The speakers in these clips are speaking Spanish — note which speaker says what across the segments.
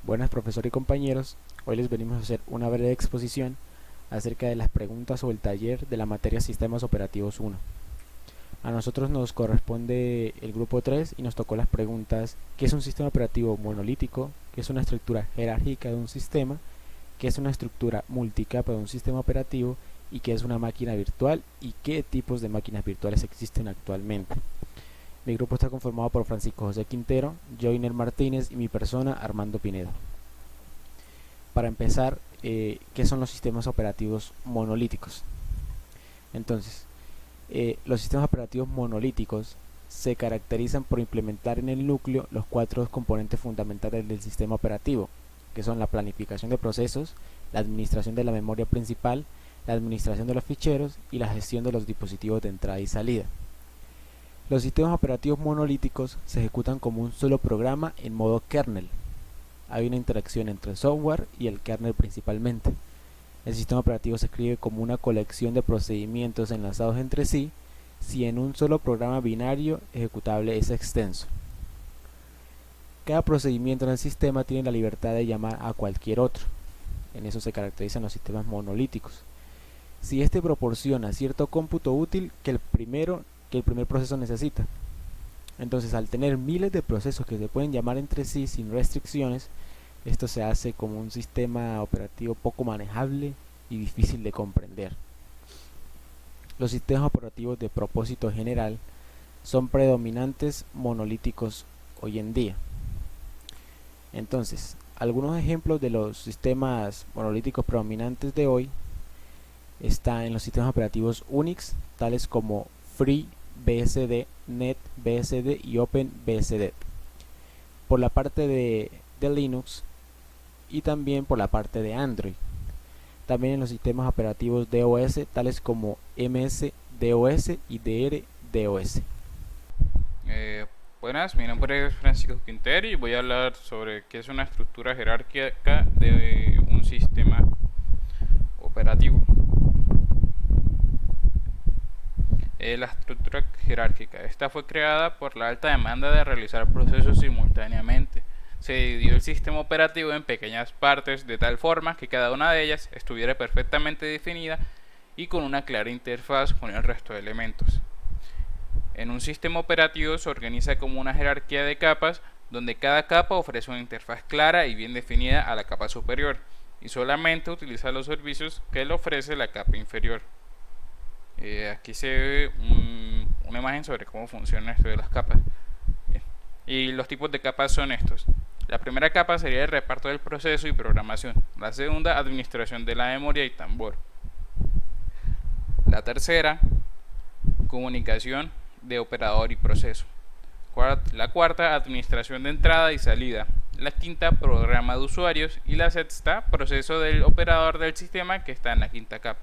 Speaker 1: Buenas, profesor y compañeros. Hoy les venimos a hacer una breve exposición acerca de las preguntas o el taller de la materia Sistemas Operativos 1. A nosotros nos corresponde el grupo 3 y nos tocó las preguntas: ¿qué es un sistema operativo monolítico? ¿Qué es una estructura jerárquica de un sistema? ¿Qué es una estructura multicapa de un sistema operativo? ¿Y qué es una máquina virtual? ¿Y qué tipos de máquinas virtuales existen actualmente? Mi grupo está conformado por Francisco José Quintero, Joiner Martínez y mi persona, Armando Pinedo. Para empezar, ¿qué son los sistemas operativos monolíticos? Entonces, los sistemas operativos monolíticos se caracterizan por implementar en el núcleo los cuatro componentes fundamentales del sistema operativo, que son la planificación de procesos, la administración de la memoria principal, la administración de los ficheros y la gestión de los dispositivos de entrada y salida. Los sistemas operativos monolíticos se ejecutan como un solo programa en modo kernel. Hay una interacción entre el software y el kernel principalmente. El sistema operativo se escribe como una colección de procedimientos enlazados entre sí si en un solo programa binario ejecutable es extenso. Cada procedimiento en el sistema tiene la libertad de llamar a cualquier otro. En eso se caracterizan los sistemas monolíticos. Si este proporciona cierto cómputo útil que el primer proceso necesita. Entonces, al tener miles de procesos que se pueden llamar entre sí sin restricciones, esto se hace como un sistema operativo poco manejable y difícil de comprender. Los sistemas operativos de propósito general son predominantes monolíticos hoy en día. Entonces, algunos ejemplos de los sistemas monolíticos predominantes de hoy están en los sistemas operativos Unix, tales como FreeBSD, NetBSD y OpenBSD. Por la parte de Linux y también por la parte de Android. También en los sistemas operativos DOS, tales como MS-DOS y DR-DOS.
Speaker 2: Eh, Buenas, mi nombre es Francisco Quintero y voy a hablar sobre qué es una estructura jerárquica de un sistema operativo. La estructura jerárquica. Esta fue creada por la alta demanda de realizar procesos simultáneamente. Se dividió el sistema operativo en pequeñas partes de tal forma que cada una de ellas estuviera perfectamente definida y con una clara interfaz con el resto de elementos. En un sistema operativo se organiza como una jerarquía de capas donde cada capa ofrece una interfaz clara y bien definida a la capa superior y solamente utiliza los servicios que le ofrece la capa inferior. Aquí se ve una imagen sobre cómo funciona esto de las capas. Bien. Y los tipos de capas son estos. La primera capa sería el reparto del proceso y programación. La segunda, administración de la memoria y tambor. La tercera, comunicación de operador y proceso. La cuarta, administración de entrada y salida. La quinta, programa de usuarios. Y la sexta, proceso del operador del sistema, que está en la quinta capa.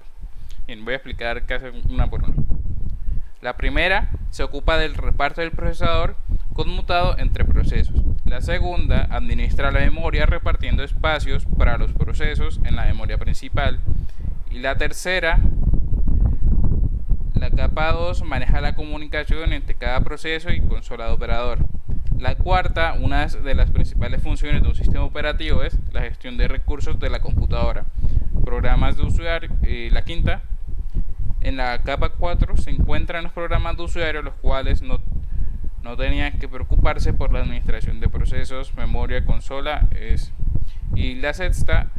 Speaker 2: Bien, voy a explicar qué hace una por una. La primera se ocupa del reparto del procesador conmutado entre procesos. La segunda administra la memoria repartiendo espacios para los procesos en la memoria principal. Y la tercera, la capa 2, maneja la comunicación entre cada proceso y consola de operador. La cuarta, una de las principales funciones de un sistema operativo, es la gestión de recursos de la computadora. Programas de usuario. La quinta, en la capa 4 se encuentran los programas de usuario, los cuales no tenían que preocuparse por la administración de procesos, memoria, consola. Y la sexta,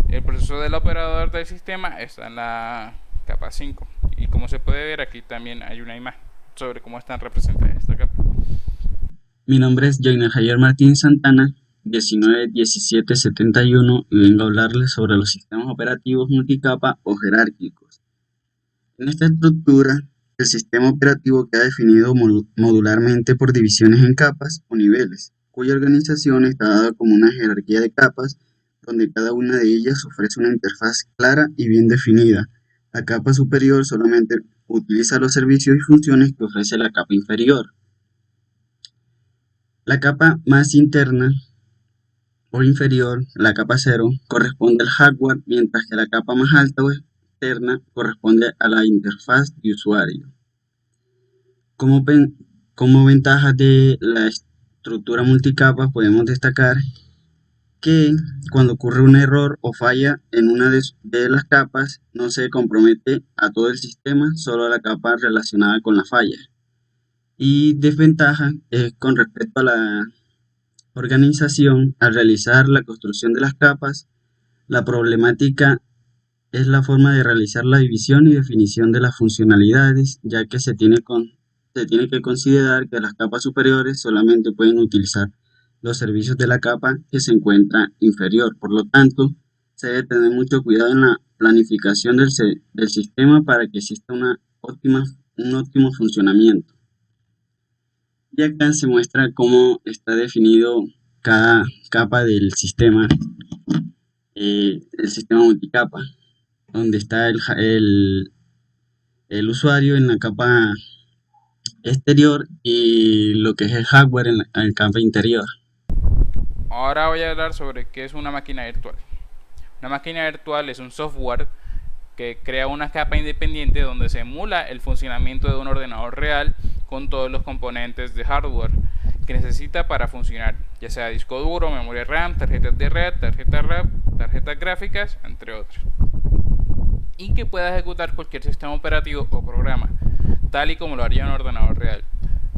Speaker 2: el proceso del operador del sistema, está en la capa 5. Y como se puede ver, aquí también hay una imagen sobre cómo están representadas esta capa.
Speaker 3: Mi nombre es Jainer Javier Martín Santana, 191771, y vengo a hablarles sobre los sistemas operativos multicapa o jerárquicos. En esta estructura, el sistema operativo queda definido modularmente por divisiones en capas o niveles, cuya organización está dada como una jerarquía de capas, donde cada una de ellas ofrece una interfaz clara y bien definida. La capa superior solamente utiliza los servicios y funciones que ofrece la capa inferior. La capa más interna o inferior, la capa 0, corresponde al hardware, mientras que la capa más alta o externa corresponde a la interfaz de usuario. Como, como ventajas de la estructura multicapa podemos destacar que cuando ocurre un error o falla en una de las capas, no se compromete a todo el sistema, solo a la capa relacionada con la falla. Y desventaja es con respecto a la organización. Al realizar la construcción de las capas, la problemática es la forma de realizar la división y definición de las funcionalidades, ya que se tiene que considerar que las capas superiores solamente pueden utilizar los servicios de la capa que se encuentra inferior. Por lo tanto, se debe tener mucho cuidado en la planificación del sistema para que exista un óptimo funcionamiento. Y acá se muestra cómo está definido cada capa del sistema, el sistema multicapa, donde está el usuario en la capa exterior y lo que es el hardware en la capa interior.
Speaker 2: Ahora voy a hablar sobre qué es una máquina virtual. Una máquina virtual es un software que crea una capa independiente donde se emula el funcionamiento de un ordenador real con todos los componentes de hardware que necesita para funcionar, ya sea disco duro, memoria RAM, tarjetas de red, tarjetas gráficas, entre otros, y que pueda ejecutar cualquier sistema operativo o programa, tal y como lo haría un ordenador real.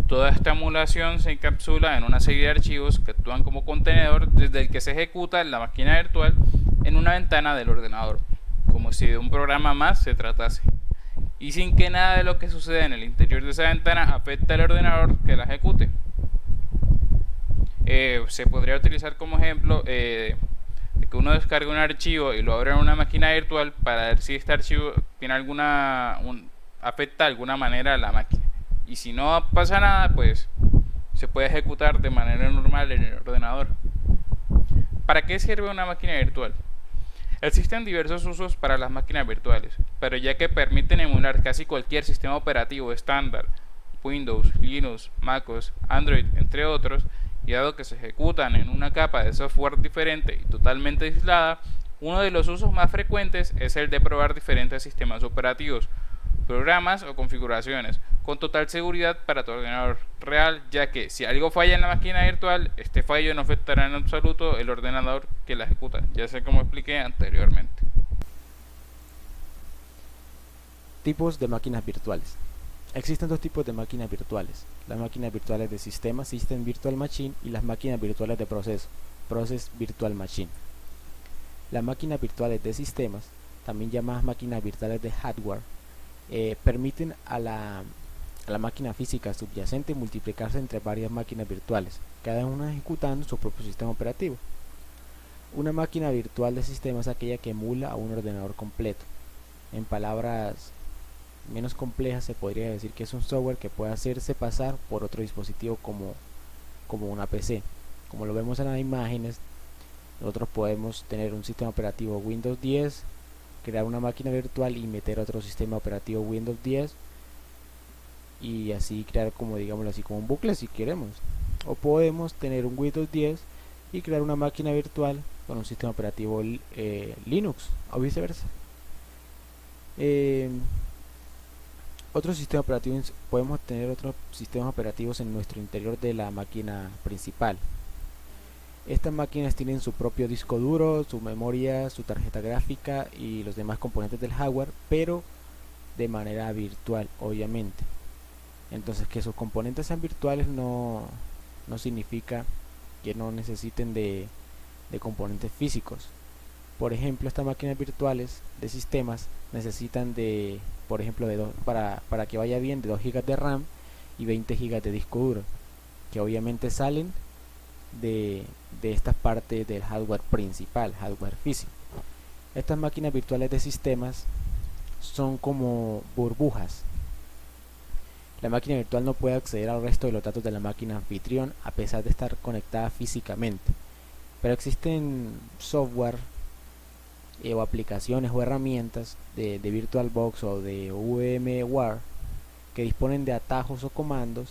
Speaker 2: Toda esta emulación se encapsula en una serie de archivos que actúan como contenedor desde el que se ejecuta la máquina virtual en una ventana del ordenador, como si de un programa más se tratase, y sin que nada de lo que sucede en el interior de esa ventana afecte al ordenador que la ejecute. Se podría utilizar como ejemplo de que uno descargue un archivo y lo abra en una máquina virtual para ver si este archivo tiene afecta de alguna manera a la máquina, y si no pasa nada, pues se puede ejecutar de manera normal en el ordenador. ¿Para qué sirve una máquina virtual? Existen diversos usos para las máquinas virtuales, pero ya que permiten emular casi cualquier sistema operativo estándar, Windows, Linux, MacOS, Android, entre otros, y dado que se ejecutan en una capa de software diferente y totalmente aislada, uno de los usos más frecuentes es el de probar diferentes sistemas operativos, programas o configuraciones, con total seguridad para tu ordenador real, ya que si algo falla en la máquina virtual, este fallo no afectará en absoluto el ordenador que la ejecuta, ya sé como expliqué anteriormente.
Speaker 1: Tipos de máquinas virtuales. Existen dos tipos de máquinas virtuales: las máquinas virtuales de sistema, System Virtual Machine, y las máquinas virtuales de proceso, Process Virtual Machine. Las máquinas virtuales de sistemas, también llamadas máquinas virtuales de hardware, permiten a la máquina física subyacente multiplicarse entre varias máquinas virtuales, cada una ejecutando su propio sistema operativo. Una máquina virtual de sistema es aquella que emula a un ordenador completo. En palabras menos complejas se podría decir que es un software que puede hacerse pasar por otro dispositivo como una PC. Como lo vemos en las imágenes, nosotros podemos tener un sistema operativo Windows 10, crear una máquina virtual y meter otro sistema operativo Windows 10, y así crear, como digámoslo así, como un bucle si queremos. O podemos tener un Windows 10 y crear una máquina virtual con un sistema operativo Linux, o viceversa. Podemos tener otros sistemas operativos en nuestro interior de la máquina principal. Estas máquinas tienen su propio disco duro, su memoria, su tarjeta gráfica y los demás componentes del hardware, pero de manera virtual, obviamente. Entonces, que sus componentes sean virtuales no significa que no necesiten de componentes físicos. Por ejemplo, estas máquinas virtuales de sistemas necesitan por ejemplo, para que vaya bien, de 2 GB de RAM y 20 GB de disco duro, que obviamente salen de estas partes del hardware principal, hardware físico. Estas máquinas virtuales de sistemas son como burbujas. La máquina virtual no puede acceder al resto de los datos de la máquina anfitrión a pesar de estar conectada físicamente, pero existen software o aplicaciones o herramientas de VirtualBox o de VMware que disponen de atajos o comandos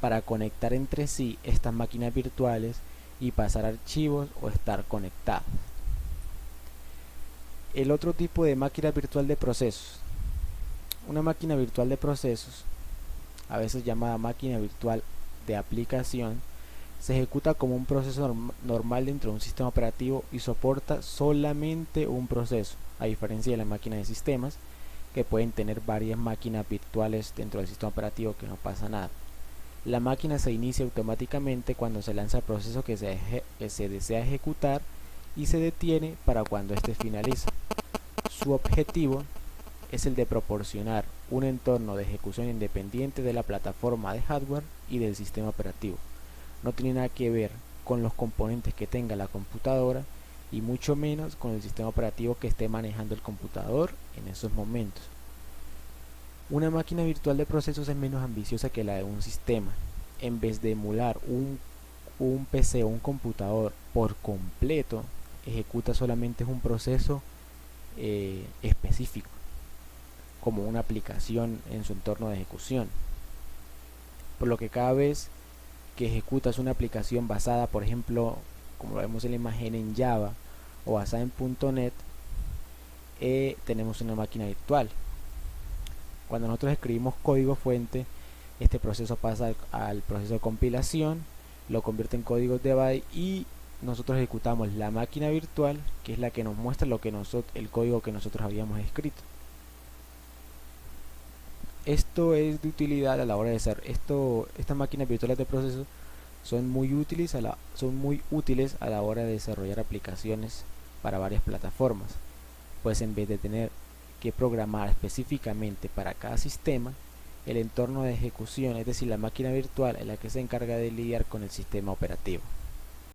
Speaker 1: para conectar entre sí estas máquinas virtuales y pasar archivos o estar conectados. El otro tipo de máquina virtual de procesos. Una máquina virtual de procesos, a veces llamada máquina virtual de aplicación, Se ejecuta como un proceso normal dentro de un sistema operativo y soporta solamente un proceso, a diferencia de las máquinas de sistemas, que pueden tener varias máquinas virtuales dentro del sistema operativo, que no pasa nada. La máquina se inicia automáticamente cuando se lanza el proceso que se desea ejecutar y se detiene para cuando éste finaliza. Su objetivo es el de proporcionar un entorno de ejecución independiente de la plataforma de hardware y del sistema operativo. No tiene nada que ver con los componentes que tenga la computadora y mucho menos con el sistema operativo que esté manejando el computador en esos momentos. Una máquina virtual de procesos es menos ambiciosa que la de un sistema. En vez de emular un PC o un computador por completo, ejecuta solamente un proceso específico, como una aplicación en su entorno de ejecución. Por lo que cada vez que ejecutas una aplicación basada, por ejemplo, como lo vemos en la imagen, en Java o basada en .NET, tenemos una máquina virtual. Cuando nosotros escribimos código fuente, este proceso pasa al proceso de compilación, lo convierte en códigos de byte y nosotros ejecutamos la máquina virtual, que es la que nos muestra el código que nosotros habíamos escrito. Esto es de utilidad a la hora de hacer estas máquinas virtuales de procesos son muy útiles a la hora de desarrollar aplicaciones para varias plataformas, pues en vez de tener que programar específicamente para cada sistema, el entorno de ejecución, es decir, la máquina virtual, es la que se encarga de lidiar con el sistema operativo.